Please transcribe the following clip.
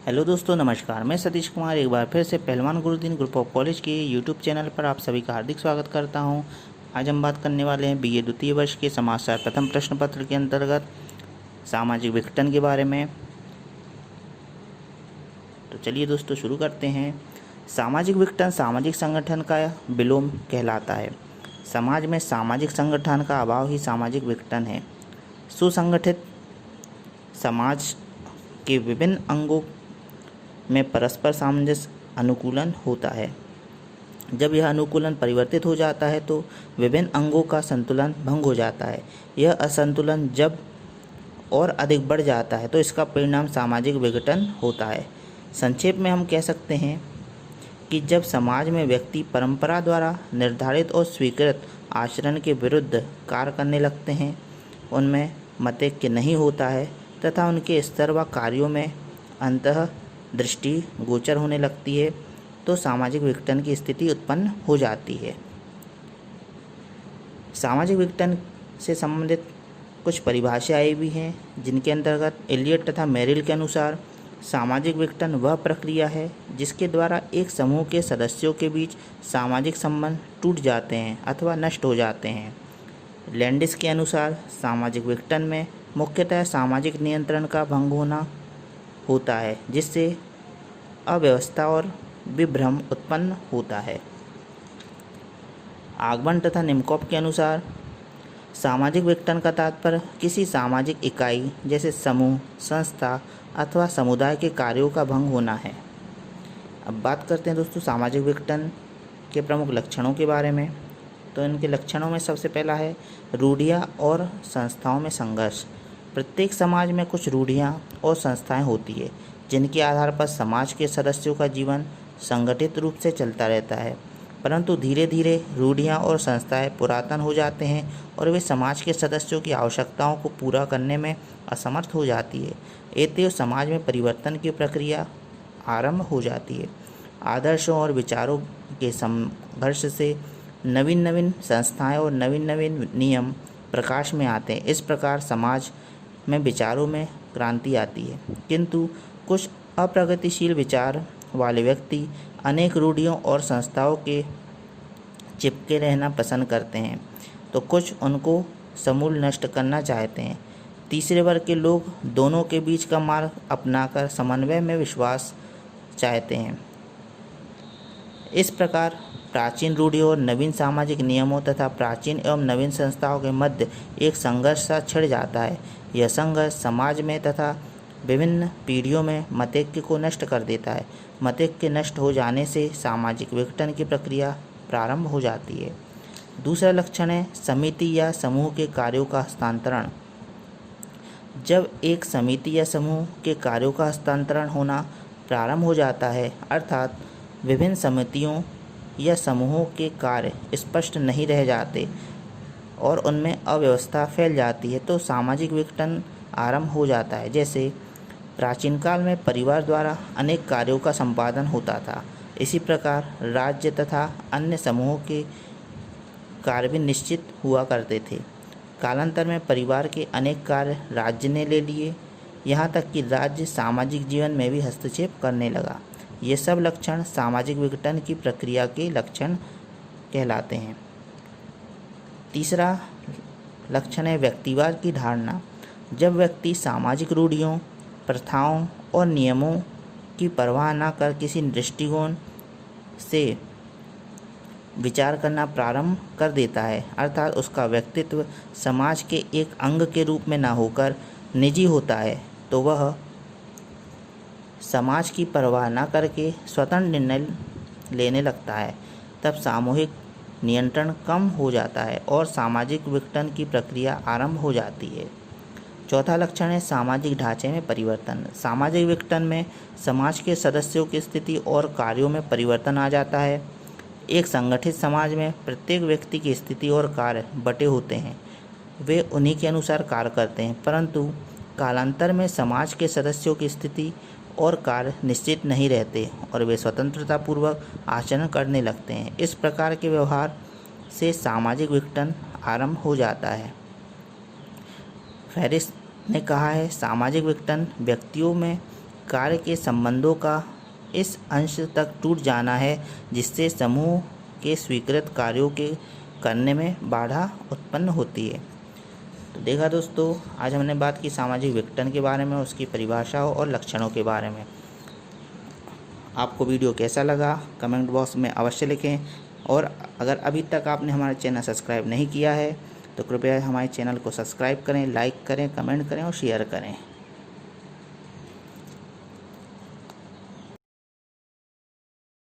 Hello दोस्तों, नमस्कार। मैं सतीश कुमार एक बार फिर से पहलवान गुरुदीन ग्रुप ऑफ कॉलेज के यूट्यूब चैनल पर आप सभी का हार्दिक स्वागत करता हूं। आज हम बात करने वाले हैं बीए द्वितीय वर्ष के समाजशास्त्र प्रथम प्रश्न पत्र के अंतर्गत सामाजिक विघटन के बारे में। तो चलिए दोस्तों शुरू करते हैं। सामाजिक विघटन सामाजिक संगठन का विलोम कहलाता है। समाज में सामाजिक संगठन का अभाव ही सामाजिक विघटन है। सुसंगठित समाज के विभिन्न अंगों में परस्पर सामंजस्य अनुकूलन होता है। जब यह अनुकूलन परिवर्तित हो जाता है तो विभिन्न अंगों का संतुलन भंग हो जाता है। यह असंतुलन जब और अधिक बढ़ जाता है तो इसका परिणाम सामाजिक विघटन होता है। संक्षेप में हम कह सकते हैं कि जब समाज में व्यक्ति परंपरा द्वारा निर्धारित और स्वीकृत आचरण के विरुद्ध कार्य करने लगते हैं, उनमें मतैक्य नहीं होता है तथा उनके स्तर व कार्यों में अंतः दृष्टि गोचर होने लगती है, तो सामाजिक विघटन की स्थिति उत्पन्न हो जाती है। सामाजिक विघटन से संबंधित कुछ परिभाषाएं भी हैं, जिनके अंतर्गत एलियट तथा मेरिल के अनुसार सामाजिक विघटन वह प्रक्रिया है जिसके द्वारा एक समूह के सदस्यों के बीच सामाजिक संबंध टूट जाते हैं अथवा नष्ट हो जाते हैं। लैंडिस के अनुसार सामाजिक विघटन में मुख्यतः सामाजिक नियंत्रण का भंग होता है, जिससे अव्यवस्था और विभ्रम उत्पन्न होता है। आगमन तथा निमकॉप के अनुसार सामाजिक विघटन का तात्पर्य किसी सामाजिक इकाई जैसे समूह, संस्था अथवा समुदाय के कार्यों का भंग होना है। अब बात करते हैं दोस्तों सामाजिक विघटन के प्रमुख लक्षणों के बारे में। तो इनके लक्षणों में सबसे पहला है रूढ़ियाँ और संस्थाओं में संघर्ष। प्रत्येक समाज में कुछ रूढ़ियाँ और संस्थाएं होती है जिनके आधार पर समाज के सदस्यों का जीवन संगठित रूप से चलता रहता है, परंतु धीरे धीरे रूढ़ियाँ और संस्थाएं पुरातन हो जाते हैं और वे समाज के सदस्यों की आवश्यकताओं को पूरा करने में असमर्थ हो जाती है। एतयो समाज में परिवर्तन की प्रक्रिया आरंभ हो जाती है। आदर्शों और विचारों के संघर्ष से नवीन नवीन संस्थाएं और नवीन नवीन नियम प्रकाश में आते हैं। इस प्रकार समाज में विचारों में क्रांति आती है, किंतु कुछ अप्रगतिशील विचार वाले व्यक्ति अनेक रूढ़ियों और संस्थाओं के चिपके रहना पसंद करते हैं, तो कुछ उनको समूल नष्ट करना चाहते हैं। तीसरे वर्ग के लोग दोनों के बीच का मार्ग अपनाकर समन्वय में विश्वास चाहते हैं। इस प्रकार प्राचीन रूढ़ियों और नवीन सामाजिक नियमों तथा प्राचीन एवं नवीन संस्थाओं के मध्य एक संघर्ष सा छिड़ जाता है। यह संघर्ष समाज में तथा विभिन्न पीढ़ियों में मतैक्य को नष्ट कर देता है। मतैक्य नष्ट हो जाने से सामाजिक विघटन की प्रक्रिया प्रारंभ हो जाती है। दूसरा लक्षण है समिति या समूह के कार्यों का हस्तांतरण। जब एक समिति या समूह के कार्यों का हस्तांतरण होना प्रारंभ हो जाता है, अर्थात विभिन्न समितियों या समूहों के कार्य स्पष्ट नहीं रह जाते और उनमें अव्यवस्था फैल जाती है, तो सामाजिक विघटन आरंभ हो जाता है। जैसे प्राचीन काल में परिवार द्वारा अनेक कार्यों का संपादन होता था, इसी प्रकार राज्य तथा अन्य समूहों के कार्य भी निश्चित हुआ करते थे। कालांतर में परिवार के अनेक कार्य राज्य ने ले लिए, यहाँ तक कि राज्य सामाजिक जीवन में भी हस्तक्षेप करने लगा। ये सब लक्षण सामाजिक विघटन की प्रक्रिया के लक्षण कहलाते हैं। तीसरा लक्षण है व्यक्तिवाद की धारणा। जब व्यक्ति सामाजिक रूढ़ियों, प्रथाओं और नियमों की परवाह न कर किसी दृष्टिकोण से विचार करना प्रारंभ कर देता है, अर्थात उसका व्यक्तित्व समाज के एक अंग के रूप में न होकर निजी होता है, तो वह समाज की परवाह न करके स्वतंत्र निर्णय लेने लगता है। तब सामूहिक नियंत्रण कम हो जाता है और सामाजिक विघटन की प्रक्रिया आरंभ हो जाती है। चौथा लक्षण है सामाजिक ढांचे में परिवर्तन। सामाजिक विघटन में समाज के सदस्यों की स्थिति और कार्यों में परिवर्तन आ जाता है। एक संगठित समाज में प्रत्येक व्यक्ति की स्थिति और कार्य बटे होते हैं, वे उन्हीं के अनुसार कार्य करते हैं, परंतु कालांतर में समाज के सदस्यों की स्थिति और कार्य निश्चित नहीं रहते और वे स्वतंत्रतापूर्वक आचरण करने लगते हैं। इस प्रकार के व्यवहार से सामाजिक विघटन आरंभ हो जाता है। फेरिस ने कहा है, सामाजिक विघटन व्यक्तियों में कार्य के संबंधों का इस अंश तक टूट जाना है जिससे समूह के स्वीकृत कार्यों के करने में बाधा उत्पन्न होती है। तो देखा दोस्तों, आज हमने बात की सामाजिक विघटन के बारे में, उसकी परिभाषाओं और लक्षणों के बारे में। आपको वीडियो कैसा लगा कमेंट बॉक्स में अवश्य लिखें, और अगर अभी तक आपने हमारा चैनल सब्सक्राइब नहीं किया है तो कृपया हमारे चैनल को सब्सक्राइब करें, लाइक करें, कमेंट करें और शेयर करें।